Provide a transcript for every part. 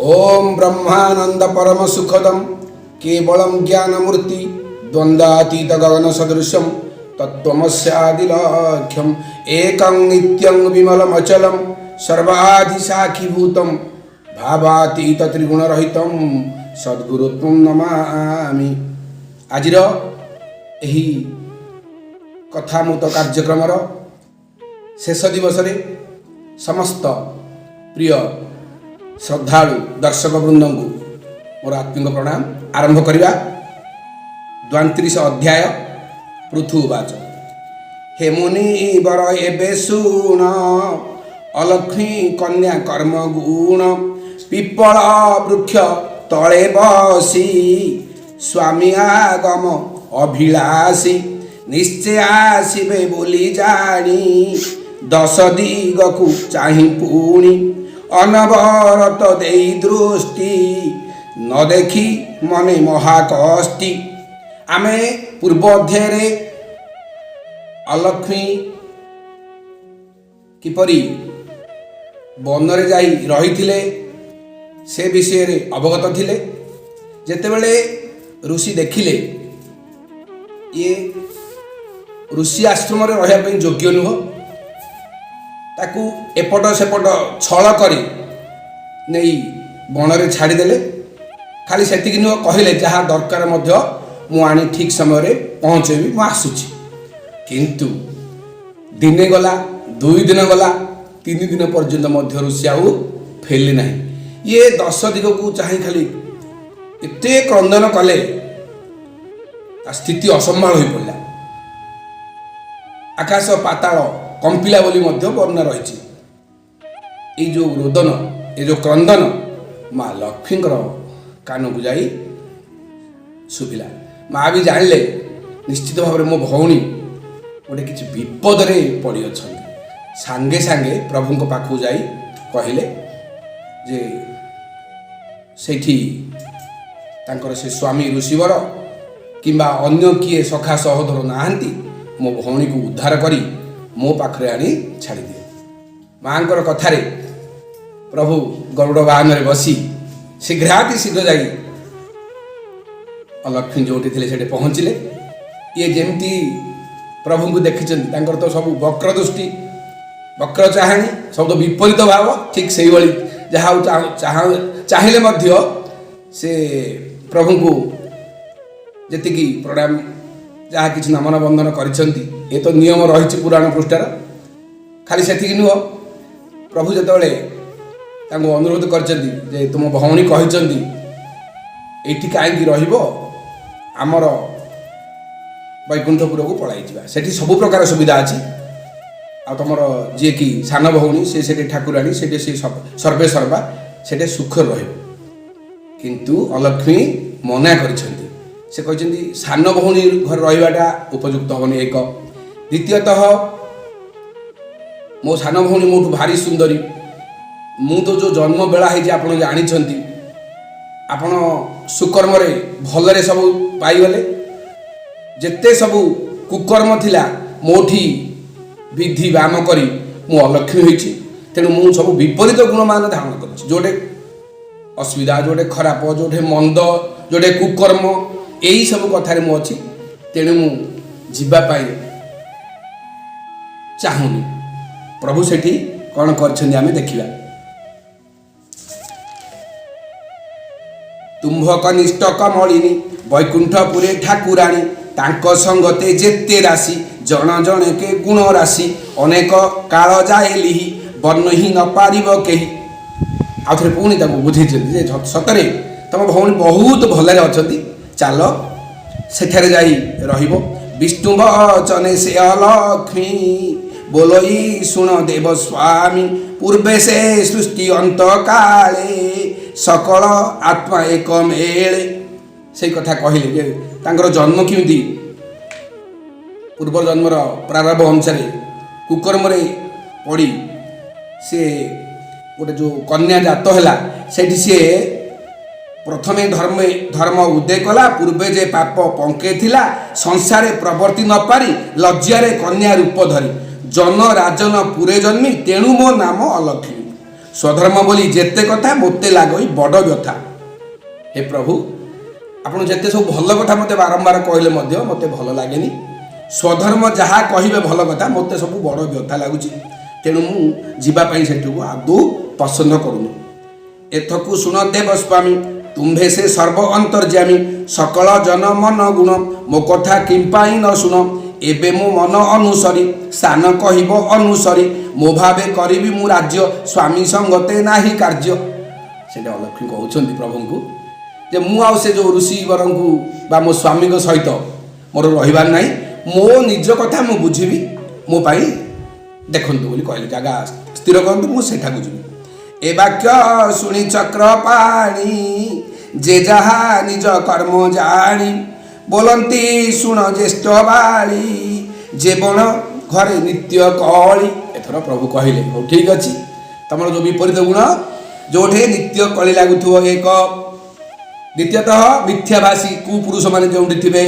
ओम ब्रह्मानंद परम सुखदम केवलम ज्ञानमूर्ति द्वंद्वातीत गगन सदृशम तत्त्वमस्यादिलक्ष्यम एकं नित्यं विमलम अचलम सर्वाधि साखीभूतम भावातीत त्रिगुण रहितम सद्गुरुत्वं नमामि। आजिर एही कथामृत कार्यक्रमर शेष दिवस समस्त प्रिय श्रद्धालु दर्शक वृंद को मोर आत्मिक प्रणाम। आरंभ करवा 32 अध्याय पृथुवाच। हे मुनि वर एबे शुण अलक्ष्मी कन्या कर्म गुण पिपल वृक्ष तले बसी स्वामी आगम अभिलाषी निश्चय आसबे बोली जानी 10 दिग को चाहि पुणी अनवरत देई दृष्टि न देखी मने महाकष्टि। आमे पूर्व अध्याय अलक्ष्मी किपरि बनरे जाई रही से विषय रे अवगत थिले। जेतेबेले ऋषि देखिले ये ऋषि आश्रम रे रहिया पई योग्य नुह, ताकू एपट सेपट छल करी नहीं बनरे छाड़ीदेले। खाली सेतिक नुह कहले जहाँ दरकार मध्य मु आनी ठीक समय पहुँचेबी मु आसुची। किंतु दिने गला 2 दिन गला 3 दिन पर्यंत मध्य ऋषि आउ फेरले नहीं। ये 10 दिग को चाहे खाली एते क्रंदन कले स्थिति असंभाल हो पड़ा। आकाश पाताल कंपिला बोली मध्य वर्णना रही। ये जो रोदन ये जो क्रंदन माँ लक्ष्मींकर कान को जाई शुभिला। माँ भी जानिले निश्चित भाव में मो भौणी गोटे किसी विपद पड़ी अच्छा। सांगे सांगे प्रभु को पाखु जाई कहले जे सेठी तांकर से स्वामी ऋषिवर किंबा अन्य किए सखा सहोदर नाहांती मो भौणी को उद्धार करी मो पाखरे आनी छाड़ी दिए। माँकर कथारे प्रभु गरुड़ वाहन में बसी शीघ्राति शीघ्र जाई अलक्ष्मी जोटी थे से पहुँचले। ये जमती प्रभु को देखी तो सब वक्र दृष्टि वक्र चाहाणी सब तो विपरीत भाव ठीक से जहाँ चाहिए मध्य से प्रभु को जी प्रणाम जहाँ कि नमन बंधन कर तो नियम रही पुराण पृष्ठार। खाली से नुह प्रभु जिते अनुरोध कर तुम भौणी कहते ये कहीं रमर वैकुंठपुर को पलाई सेठी सबु प्रकार सुविधा अच्छी। आ तुम जी कि सान भौणी से ठाकुराणी से सर्वे सर्वा से सुख किंतु अलक्ष्मी मना कर सान भौणी घर रहा उपयुक्त हेनी। एक द्वितीयतः मो सान भौणी मोठू भारी सुंदरी मु तो जो जन्म बेला है आप जानी आपण सुकर्म भलरे सब पाईगले। जेते सब कुकर्म थिला मोठी विधि वाम करी मु अलक्ष्मी होइछि। तेणु मु सब विपरीत गुण मान धारण कर जोटे असुविधा जोटे खराब जोटे मंद जोटे कुकर्म यही सब कथार मु अच्छी। तेणु मु जीवाई चाहूनी। प्रभु सेठी कौन कर देखा। तुम्भक निष्ठ कमलिनी वैकुंठपुरे ठाकुराणी तांक संगते जेते राशि जन जन के गुण राशि अनेक काल जाए लिहि बर्ण ही न पारिब केही। आउ थे पुणी बुझे सतरे तुम भौणी बहुत भलरे अच्छी चाल सेठारे जाई रहिबो। विष्णु वचने से अलक्ष्मी बोलई शुण देव स्वामी पूर्वे से सृष्टि अंत काले सकल आत्मा एक मेले। से कथा कहले तांकर जन्म किमिति पूर्व जन्मर प्रारंभ अनुसार कुकर्म पड़ी से गोटे जो कन्या जात है सेठी सी प्रथमे धर्म उदय कला पूर्वे जे पाप पंके थिला संसारे प्रवर्ति न पारी लज्जारे कन्या रूप धरी जन राजन पुरे जन्मी तेणु मो नाम अलक्ष्मी। स्वधर्म बोली जेते कथा मते लागई बड़ व्यथा। हे प्रभु आपण जेते सब भल कथा मते बारंबार कहले मध्य मते भल लागेनी। स्वधर्म जहाँ कहे भल कथा मते सब बड़ व्यथा लगुच। तेणु मु जीवाई से आदौ पसंद करूनी। एथकु शुण देव स्वामी तुम्भे से सर्व अंतर्यामी सकल जन मन गुण मो कथा किंपाई न शुण एबे मो मन अनुसरी सान कहब अनुसरी मो भावे करी मु राज्य स्वामी संगते नाही कार्य। से अलक्ष्मी कहते प्रभु को जे मु आउ से जो ऋषि वर को मो स्वामी सहित मोर रहिबार नाही मो निज कथा मु बुझीबी मो पाई देखंतु बोली कहले जगह स्थिर करंतु मु सेठा बुझीबी। ए वाक्य शुणी चक्रपाणी जे जहा निज कर्म जानी बोलती शुण ज्येष्ठ बाली जे बण घरे नित्य कली। एथर प्रभु कहले हो ठीक अच्छी तुम जो विपरीत गुण जोठे नित्य कली लगुव एक द्वितीयतः मिथ्याभाषी कुपुरुष मान जो थे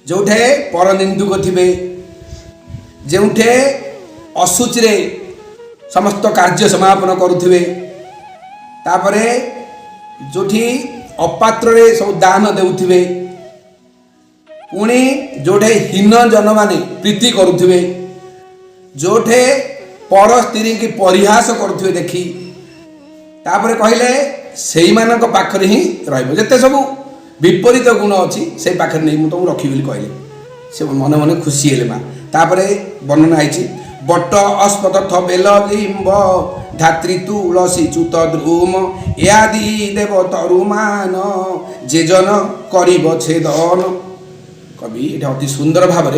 जोठे पर निंदुक थे जोठे अशुचि समस्त कार्य समापन करुवे तापरे जोठी अपात्र सब दान देउथिबे पुणी जोठे हीन जन माने प्रीति करुथिबे जोठे पर स्त्री की परिहास करुथिबे देखी तापरे कहले सेई मानक पाखरे ही रहइबो जते सब विपरीत गुण अछि से पाखरे नै मु तुम रखी बोली कहले से मन मन खुशी हेले मा। तापरे वर्णना आइछि बट अस्पतथ बेल लिंब धात्री तुलसी च्युत ध्रुम यादि देव तरुमान जे जन करिब छेदन। कवि ये अति सुंदर भाव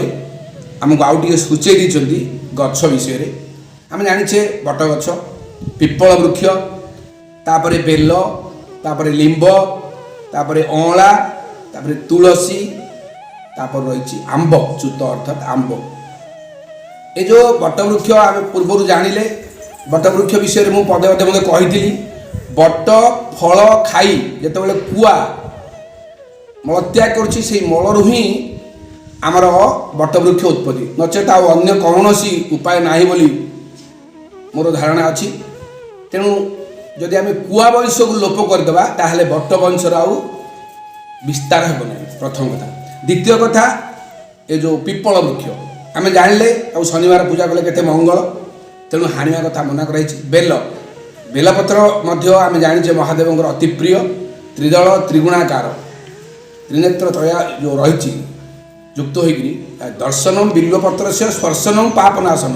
आमको आउ टे सूचे दी गछ विषय आम जाचे बट गछ पिपल वृक्ष तापरे बेल तापरे लिंब तापरे अँला तापरे तुलसी तापर रही आंब च्युत अर्थात आंब। ये जो बटवृक्ष आम पूर्व जानिले बटवृक्ष विषय में पदे पदे मत कही बट फल खाई जिते कुआ मलत्याग कर मलू ही आमर बटवृक्ष उत्पत्ति नचेत अन्य कौन उपाय ना बोली मोर धारणा अच्छी। तेणु जदि आम कुआ वंश को लोप करदे ताहले बट वंशर आउ विस्तार हेब ना प्रथम कथा। द्वितीय कथा ये जो पिपल वृक्ष आम जानिले आ शनिवार पूजा कले केते मंगल तेणु हाणिया कथा मना कराई। बेल बेलपत्र आम जाचे महादेव अति प्रिय त्रिदल त्रिगुणाकार त्रिनेत्र त्रया जो रही युक्त होगी दर्शनम बिल्वपत्र से स्पर्शनम पापनाशन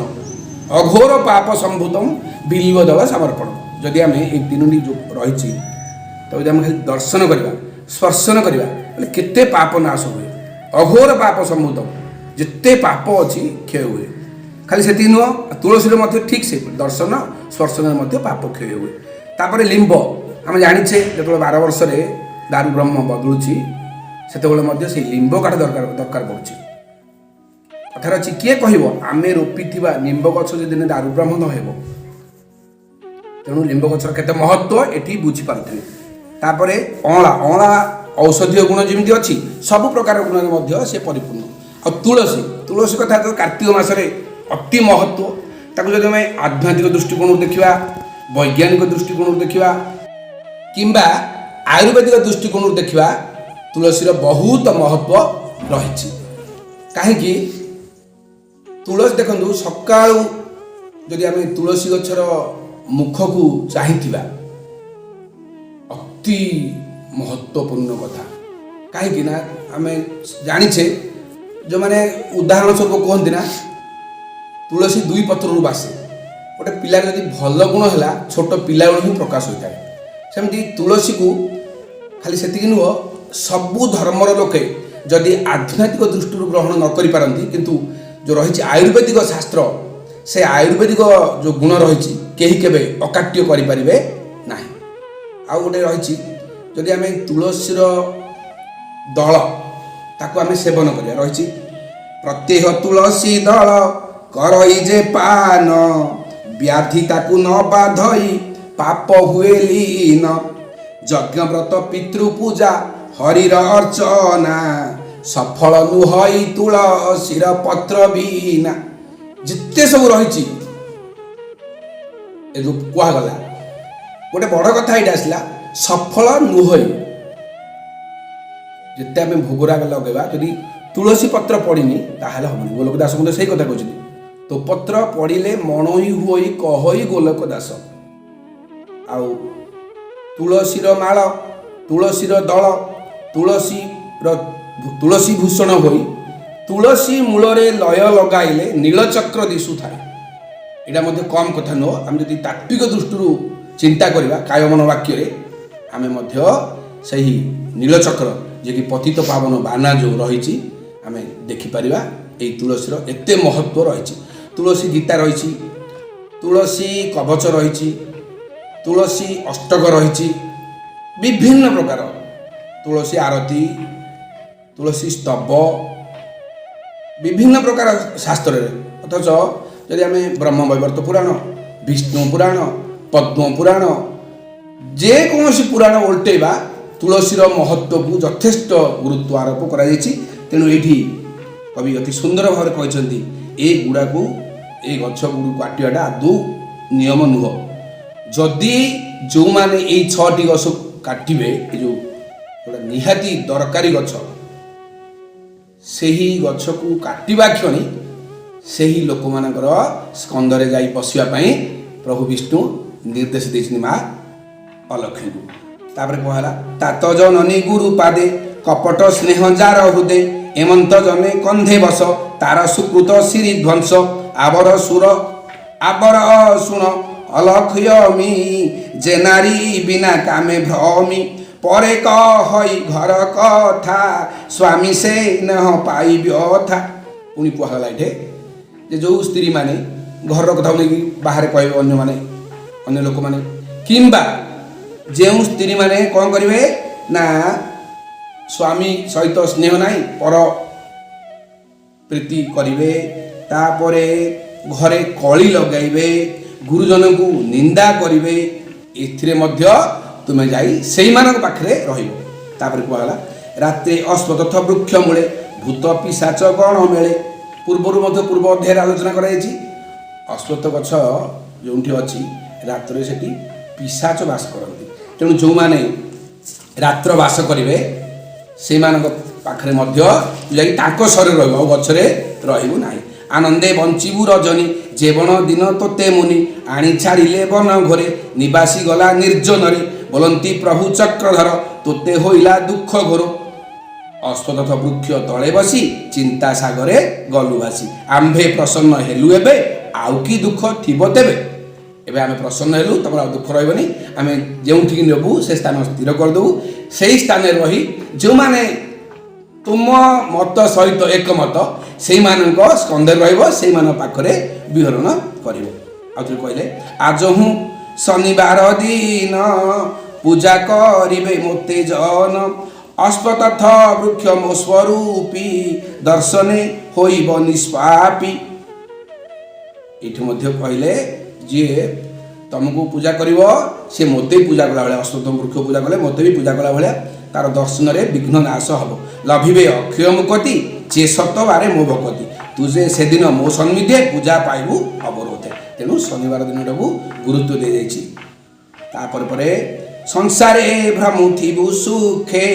अघोर पाप संभूतम बिल्वदल समर्पण। जदि आम एक दिन जो रही तब आम खाली दर्शन करवा स्पर्शन करवा केते पाप नाश हुए अघोर पाप संभूतम जिते पाप अच्छी क्षय हुए। खाली से नुह तुलसी ठीक से दर्शन स्पर्शन पाप क्षय हुए। तापर लिंब आम जाचे जो 12 वर्ष दारू ब्रह्म बदलुची से लिंब काठ दरकार पड़ुची। कथार अच्छी किए कह आम रोपी निम्ब गछ दिन दारू ब्रह्म न तेणु लिंब गचर केते महत्व एटी बुझीपारे। तापर अँला अँला औषधीय गुण जमी अच्छी सब प्रकार गुण से परिपूर्ण। आ तुलसी तुलसी कथा तो कार्तिक मासरे अति महत्व ताको जदि आम आध्यात्मिक दृष्टिकोण देखा वैज्ञानिक दृष्टिकोण देखा किंबा आयुर्वेदिक दृष्टिकोण देखा तुलसीर बहुत महत्व रही। कहीं तुलसी देखु सका जदि आम तुलसी गछर मुख को चाहिए अति महत्वपूर्ण कथा। कहीं आम जाचे जो मैंने उदाहरण स्वरूप कहते ना तुलसी 2 पत्रु बासे गोटे पिलार जदि भल गुण है छोट पिला ही प्रकाश होता है सेमती तुलसी को खाली से नुह सबु धर्मर लोके जदि आध्यात्मिक दृष्टि ग्रहण न करि किंतु जो रही आयुर्वेदिक शास्त्र से आयुर्वेदिक जो गुण रही कहीं केवे अकाट्य करें ना। आउ गोटे रही जदि आम तुलसीर दल ताको आम सेवन करिया रही प्रत्येह तुलसी दल करई जे पान व्याधि ताकू न बाधई पाप हुए लीन यज्ञ व्रत पितृ पूजा हरिर अर्चना सफल नुहई तुलसीर पत्र बीना जिते सब रही ଏ ଯେଉଁ କୁହାଗଲା ଗୋଟେ ବଡ଼ କଥା ଏଇଟା ଆସିଲା ସଫଳ ନୁହଁ ଯେତେ ଆମେ ଭୋଗରାଗ ଲଗାଇବା ଯଦି ତୁଳସୀ ପତ୍ର ପଡ଼ିନି ତାହେଲେ ହେବନି। ଗୋଲକ ଦାସ ମଧ୍ୟ ସେଇ କଥା କହୁଛନ୍ତି ତୋ ପତ୍ର ପଡ଼ିଲେ ମଣୋଇ ହୁଅଇ କହଇ ଗୋଲକ ଦାସ। ଆଉ ତୁଳସୀର ମାଳ ତୁଳସୀର ଦଳ ତୁଳସୀ ଭୂଷଣ ହୋଇ ତୁଳସୀ ମୂଳରେ ଲୟ ଲଗାଇଲେ ନୀଳଚକ୍ର ଦିଶୁଥାଏ। ଏଇଟା ମଧ୍ୟ କମ୍ କଥା ନୁହଁ। ଆମେ ଯଦି ତାତ୍ତ୍ୱିକ ଦୃଷ୍ଟିରୁ ଚିନ୍ତା କରିବା କାୟମନ ବାକ୍ୟରେ ଆମେ ମଧ୍ୟ ସେହି ନୀଳଚକ୍ର ଯିଏକି ପତିତ ପାବନ ବାନା ଯେଉଁ ରହିଛି ଆମେ ଦେଖିପାରିବା। ଏହି ତୁଳସୀର ଏତେ ମହତ୍ଵ ରହିଛି। ତୁଳସୀ ଗୀତା ରହିଛି, ତୁଳସୀ କବଚ ରହିଛି, ତୁଳସୀ ଅଷ୍ଟକ ରହିଛି, ବିଭିନ୍ନ ପ୍ରକାର ତୁଳସୀ ଆରତୀ, ତୁଳସୀ ସ୍ତବ, ବିଭିନ୍ନ ପ୍ରକାର ଶାସ୍ତ୍ରରେ। ଅଥଚ ଯଦି ଆମେ ବ୍ରହ୍ମବୈବର୍ତ ପୁରାଣ, ବିଷ୍ଣୁ ପୁରାଣ, ପଦ୍ମ ପୁରାଣ ଯେକୌଣସି ପୁରାଣ ଓଲଟେଇବା ତୁଳସୀର ମହତ୍ଵକୁ ଯଥେଷ୍ଟ ଗୁରୁତ୍ୱ ଆରୋପ କରାଯାଇଛି। ତେଣୁ ଏଇଠି କବି ଅତି ସୁନ୍ଦର ଭାବରେ କହିଛନ୍ତି ଏଗୁଡ଼ାକୁ ଏଇ ଗଛ ଗୁଡ଼ିକୁ କାଟିବାଟା ଆଦୌ ନିୟମ ନୁହଁ। ଯଦି ଯେଉଁମାନେ ଏଇ 6ଟି ଗଛ କାଟିବେ ଏ ଯେଉଁ ଗୋଟେ ନିହାତି ଦରକାରୀ ଗଛ ସେହି ଗଛକୁ କାଟିବା କ୍ଷଣି ସେହି ଲୋକମାନଙ୍କର ସ୍କନ୍ଧରେ ଯାଇ ବସିବା ପାଇଁ ପ୍ରଭୁ ବିଷ୍ଣୁ ନିର୍ଦ୍ଦେଶ ଦେଇଛନ୍ତି ମା ଅଲକ୍ଷ୍ମୀଙ୍କୁ। ତାପରେ କୁହାହେଲା ତାତ ଜନନୀ ଗୁରୁ ପାଦେ କପଟ ସ୍ନେହ ଯାର ହୃଦେ ଏମନ୍ତ ଜନେ କନ୍ଧେ ବସ ତାର ସୁକୃତ ଶ୍ରୀ ଧ୍ୱଂସ ଆବର ଶୁଣ অলক্ষয়মি যে নারী বিনা কামে ভ্রমি পরে কহই ঘর কথা স্বামী সে নহ পাই ব্যথা। পুଣି କୁହାଗଲା ଏଠି ଯେ ଯେଉଁ ସ୍ତ୍ରୀମାନେ ଘରର କଥା ନେଇକି ବାହାରେ କହିବେ ଅନ୍ୟ ଲୋକମାନେ କିମ୍ବା ଯେଉଁ ସ୍ତ୍ରୀମାନେ କ'ଣ କରିବେ ନା ସ୍ୱାମୀ ସହିତ ସ୍ନେହ ନାହିଁ ପର ପ୍ରୀତି କରିବେ, ତାପରେ ଘରେ କଳି ଲଗାଇବେ, ଗୁରୁଜନଙ୍କୁ ନିନ୍ଦା କରିବେ, ଏଥିରେ ମଧ୍ୟ ତୁମେ ଯାଇ ସେଇମାନଙ୍କ ପାଖରେ ରହିବ। ତାପରେ କୁହାଗଲା ରାତ୍ରି ଅଶ୍ୱତଥ ବୃକ୍ଷ ମୂଳେ ଭୂତ ପିଶାଚ ଗଣ ମେଳେ। ପୂର୍ବରୁ ମଧ୍ୟ ପୂର୍ବ ଅଧ୍ୟାୟରେ ଆଲୋଚନା କରାଯାଇଛି। ଅଶ୍ୱତଥ ଗଛ ଯେଉଁଠି ଅଛି ରାତ୍ରରେ ସେଠି ପିଶାଚ ବାସ କରନ୍ତି। ତେଣୁ ଯେଉଁମାନେ ରାତ୍ର ବାସ କରିବେ ସେଇମାନଙ୍କ ପାଖରେ ମଧ୍ୟ ଯାଇ ତାଙ୍କ ଶରୀର ରହିବ, ଆଉ ଗଛରେ ରହିବୁ ନାହିଁ। ଆନନ୍ଦେ ବଞ୍ଚିବୁ ରଜନୀ ଜେବଣ ଦିନ ତୋତେ ମୁନି ଆଣି ଛାଡ଼ିଲେ ବନ ଘରେ ନିବାସୀ ଗଲା ନିର୍ଜନରେ ବୋଲନ୍ତି ପ୍ରଭୁ ଚକ୍ରଧର ତୋତେ ହୋଇଲା ଦୁଃଖ ଘୋର। ଅଶ୍ୱତଥ ବୃକ୍ଷ ତଳେ ବସି ଚିନ୍ତା ସାଗରେ ଗଲୁ ଭାସି ଆମ୍ଭେ ପ୍ରସନ୍ନ ହେଲୁ ଏବେ ଆଉ କି ଦୁଃଖ ଥିବ ତେବେ। ଏବେ ଆମେ ପ୍ରସନ୍ନ ହେଲୁ, ତମର ଆଉ ଦୁଃଖ ରହିବନି। ଆମେ ଯେଉଁଠିକି ନେବୁ ସେ ସ୍ଥାନ ସ୍ଥିର କରିଦେବୁ। ସେହି ସ୍ଥାନରେ ରହି ଯେଉଁମାନେ ତୁମ ମତ ସହିତ ଏକମତ ସେଇମାନଙ୍କ ସ୍କନ୍ଧରେ ରହିବ, ସେଇମାନଙ୍କ ପାଖରେ ବିହରଣ କରିବ। ଆଉ ଥରେ କହିଲେ ଆଜ ହୁଁ ଶନିବାର ଦିନ ପୂଜା କରିବେ ମୋତେ ଜନ ଅଶ୍ୱତଥ ବୃକ୍ଷ ମୋ ସ୍ୱରୂପୀ ଦର୍ଶନେ ହୋଇବ ନିଷ୍ପାପୀ। ଏଇଠି ମଧ୍ୟ କହିଲେ ଯିଏ ତମକୁ ପୂଜା କରିବ ସେ ମୋତେ ପୂଜା କଲା ଭଳିଆ, ଅଶ୍ୱତଥ ବୃକ୍ଷ ପୂଜା କଲେ ମୋତେ ବି ପୂଜା କଲା ଭଳିଆ ତାର ଦର୍ଶନରେ ବିଘ୍ନ ନାଶ ହେବ। ଲଭିବେ ଅକ୍ଷୟ ମୁକତି ଯେ ସତ ବାରେ ମୋ ଭକତି ତୁ ଯେ ସେଦିନ ମୋ ସନ୍ନିଧେ ପୂଜା ପାଇବୁ ଅବରୋଧେ। ତେଣୁ ଶନିବାର ଦିନଟାକୁ ଗୁରୁତ୍ୱ ଦିଆଯାଇଛି। ତାପରେ ପରେ ସଂସାରେ ଭ୍ରମୁଥିବୁ ସୁଖେ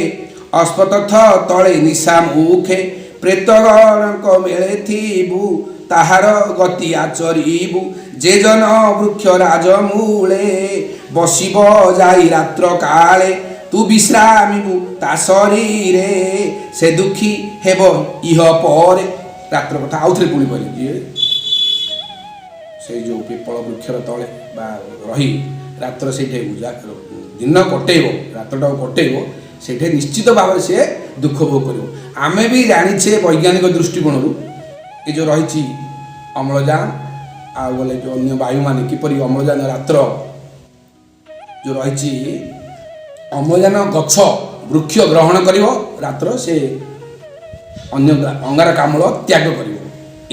ଅଶ୍ୱତଥ ତଳେ ନିଶା ମୁଖେ ପ୍ରେତଗଣଙ୍କ ମେଳେ ଥିବୁ ତାହାର ଗତି ଆଚରିବୁ ଯେ ଜନ ବୃକ୍ଷ ରାଜମୂଳେ ବସିବ ଯାଇ ରାତ୍ର କାଳେ ତୁ ବିଶ୍ରାମିବୁ ତା ଶରୀରେ ସେ ଦୁଃଖୀ ହେବ ଇହ ପରେ। ରାତ୍ର କଥା ଆଉଥରେ ପୁଣି କହିଲି ଯିଏ ସେଇ ଯେଉଁ ପିପଳ ବୃକ୍ଷର ତଳେ ବା ରହି ରାତ୍ର ସେଇଠି ଦିନ କଟେଇବ, ରାତ୍ରଟାକୁ କଟେଇବ, ସେଇଠି ନିଶ୍ଚିତ ଭାବରେ ସେ ଦୁଃଖ ଭୋଗ କରିବ। ଆମେ ବି ଜାଣିଛେ ବୈଜ୍ଞାନିକ ଦୃଷ୍ଟିକୋଣରୁ ଏ ଯେଉଁ ରହିଛି ଅମ୍ଳଜାନ ଆଉ ଗଲେ ଯେଉଁ ଅନ୍ୟ ବାୟୁମାନେ କିପରି ଅମ୍ଳଜାନ ରାତ୍ର ଯେଉଁ ରହିଛି ଅମ୍ଳଜାନ ଗଛ ବୃକ୍ଷ ଗ୍ରହଣ କରିବ, ରାତ୍ର ସେ ଅନ୍ୟ ଅଙ୍ଗାରକାମ୍ଳ ତ୍ୟାଗ କରିବ।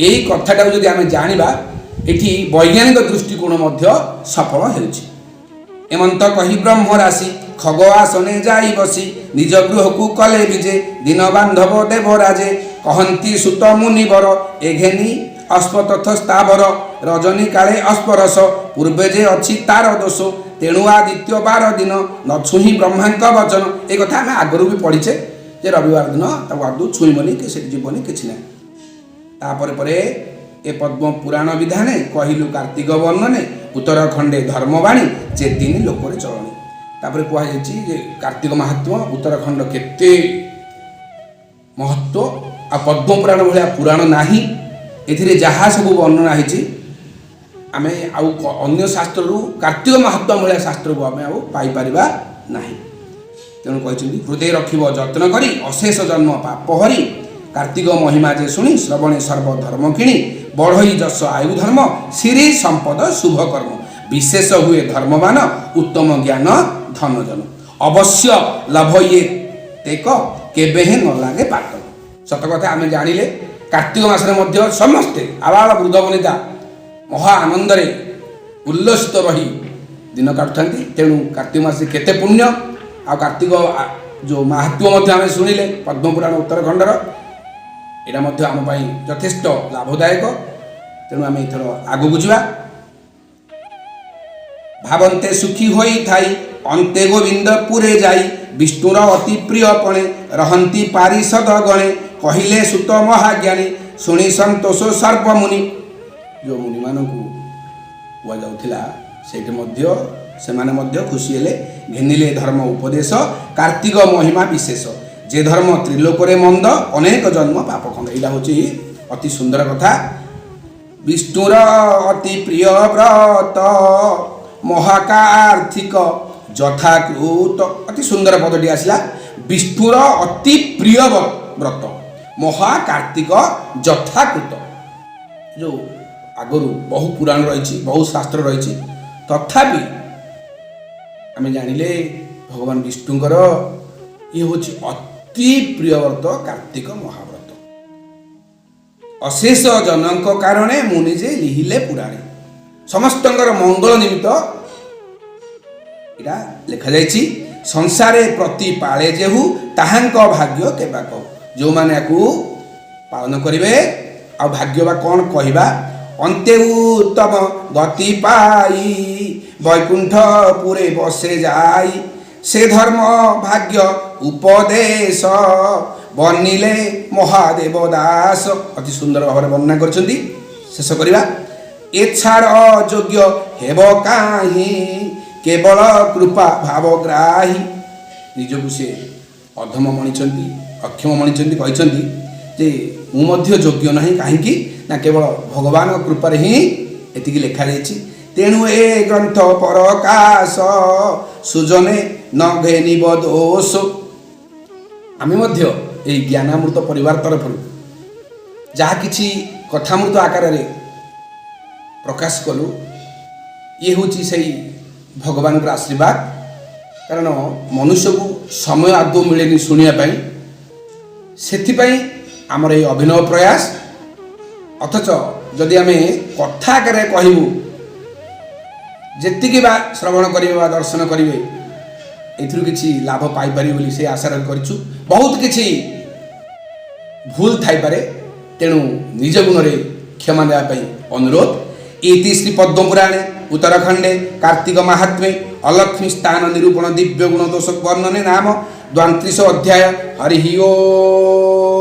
ଏଇ କଥାଟାକୁ ଯଦି ଆମେ ଜାଣିବା ଏଠି ବୈଜ୍ଞାନିକ ଦୃଷ୍ଟିକୋଣ ମଧ୍ୟ ସଫଳ ହେଉଛି। ଏମନ୍ତ କହି ବ୍ରହ୍ମ ରାଶି ଖଗ ଆସନେ ଯାଇ ବସି ନିଜ ଗୃହକୁ କଲେ ବିଜେ ଦିନ ବାନ୍ଧବ ଦେବରାଜେ କହନ୍ତି ସୁତ ମୁନିବର ଏ ଘେନି ଅଶ୍ୱତଥ ସ୍ଥାବର रजनी काले अस्परस पूर्वे जे अच्छी तार दोष तेणु आदित्य 12 दिन न छुई ब्रह्मांक वचन। ये कथा आम आगु भी पढ़ीचे जे रविवार दिन आदू छुईबनी कि जीवनी कि ना। तापर परे ए पद्म पुराण विधाने कहलु कार्तिक वर्णने उत्तराखंडे धर्मवाणी जे दिन लोकरे चलनी। तापर कहुई कार्तिक महात्म्य उत्तराखंड केते महत्व आ पद्म पुराण भाया पुराण नाही। एथिरे जहाँ सब वर्णना होती आम अन्य शास्त्र कार्तिक महात्म्य भाया शास्त्र को आम पाइपर ना। तेणु कहते हृदय रखिब जत्न करी अशेष जन्म पाप हरि कार्तिक महिमा जे शुणी श्रवणे सर्व धर्म किणी बढ़ई जस आयु धर्म श्री संपद शुभ कर्म विशेष हुए धर्मवान उत्तम ज्ञान धन जन अवश्य लाभ ये तेक केबे न लागे पाट। सत कथा आम जानिले कार्तिक मासरे मध्य समस्ते आबाल वृद्ध वनिता महा आनंद उल्लसित रही दिन काटुं। तेणु कार्तिक मास केते पुण्य आ कार्तिक जो महात्म्य आम शुणिले पद्मपुराण उत्तराखंडर यहाँ आम यथेष्ट लाभदायक। तेणु आम एथर आगू जा भावन्ते सुखी होई थाई अंते गोविंद पुरे जाई विष्णुर अति प्रिय पणे रहंती पारिषद गणे कहिले सुत महाज्ञानी शुणी संतोष सर्वमुनि। जो मुनि मानू कुआ जाउथिला सेमाने खुशी हेले घेनिले धर्म उपदेश कार्तिक महिमा विशेष जे धर्म त्रिलोकरे मंद अनेक जन्म पाप खंड। यहाँ हूँ अति सुंदर कथा। विष्णुर अति प्रिय व्रत महाकार्थिक यथाकृत अति सुंदर पदटी आसला। विष्णुर अति प्रिय व्रत महाकार्तिक यथाकृत जो आगुरी बहु पुराण रही बहु शास्त्र रही तथापि आम जानिले भगवान विष्णुଙ୍କର ये हूँ अति प्रिय व्रत कार्तिक महाव्रत अशेष जनक कारणे मुनिजे लिहिले पुराणे समस्तंकर मंगल निमित्त इरा लिखा जाइछि। संसारे प्रति पाळे जेहु ताहांक भाग्य केबा को जो माने याकू पालन करिवे आ भाग्य बा कोन कहिबा अंते उत्तम गति पाई वैकुंठ पुरे बसे जाई से धर्म भाग्य उपदेश बनिले महादेव दास। अति सुंदर भाव वर्णना करछंती। शेष करिबा एछार योग्य हेब काहि केवल कृपा भावग्राही। निजकु से अधम मणिचंती अक्षम मणिचंती कहचंती जे मु मध्य योग्य नहीं काहेकि ना केवल भगवान कृपारे ही एतिकी लेखा जाइछि। तेणु ए ग्रंथ परकाश सुजने न घेनिब दोष। आम ये ज्ञानामृत परिवार तरफ जहाँ किसी कथामृत आकार रे प्रकाश कलु ये हूँ से भगवान का आशीर्वाद। कारण मनुष्य को समय आदौ मिले शुणा से आमर ये अभिनव प्रयास। अथच जदि आम कथा आकार कहबू जी बा श्रवण करेंगे बा दर्शन करेंगे एथुरु किछि लाभ पाइपारि बोली से आशा करिछु। बहुत किछि भूल थाई पारे तेणु निज गुण रे क्षमा देवा पई अनुरोध। इति श्री पद्म पुराणे उत्तराखंडे कार्तिक महात्म्ये अलक्ष्मी स्थान निरूपण दिव्य गुण दोष वर्णने नाम 32 अध्याय। हरि ओम।